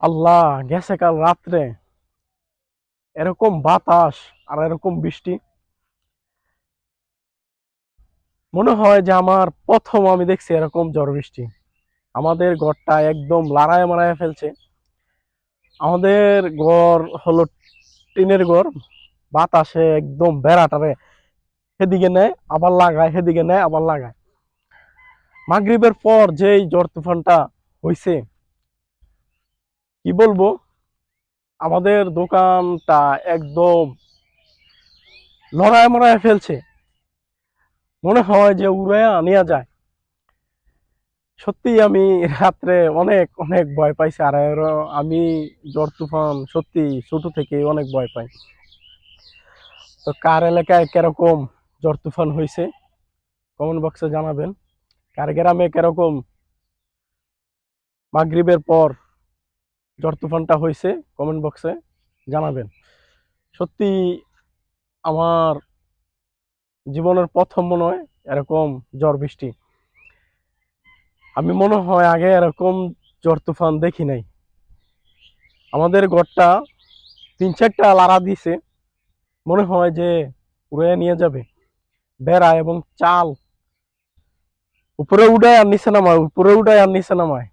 আল্লাহ, গেছে কাল রাত্রে এরকম বাতাস আর এরকম বৃষ্টি, মনে হয় যে আমার প্রথম আমি দেখছি এরকম ঝড় বৃষ্টি। আমাদের ঘরটা একদম লাড়ায় মারায় ফেলছে। আমাদের ঘর হলো টিনের ঘর। বাতাসে একদম বেড়াটারে সেদিকে নেয় আবার লাগায়, সেদিকে নেয় আবার লাগায়। মাগরিবের পর যেই ঝড় তুফানটা হইছে, কি বলবো, আমাদের দোকানটা একদম লড়ায় মড়ায় ফেলছে। মনে হয় যে উড়াইয়া নেওয়া যায়। সত্যি আমি রাত্রে অনেক অনেক ভয় পাইছি। আর আমি ঝড় তুফান সত্যি ছোট থেকে অনেক ভয় পাই। তো কার এলাকায় কিরকম ঝড় তুফান হয়েছে কমেন্ট বক্সে জানাবেন। কার গ্রামে কিরকম মাগরিবের পর ঝড় তুফানটা হয়েছে কমেন্ট বক্সে জানাবেন। সত্যি আমার জীবনের প্রথম মনে হয় এরকম ঝড় বৃষ্টি। আমি মনে হয় আগে এরকম ঝড় তুফান দেখি নাই। আমাদের ঘরটা 3-4টা লাড়া দিছে, মনে হয় যে উড়ে নিয়ে যাবে। বেড়া এবং চাল উপরে উঠায় আর নিচে নামায়, উপরে উঠায় আর নিচে নামায়।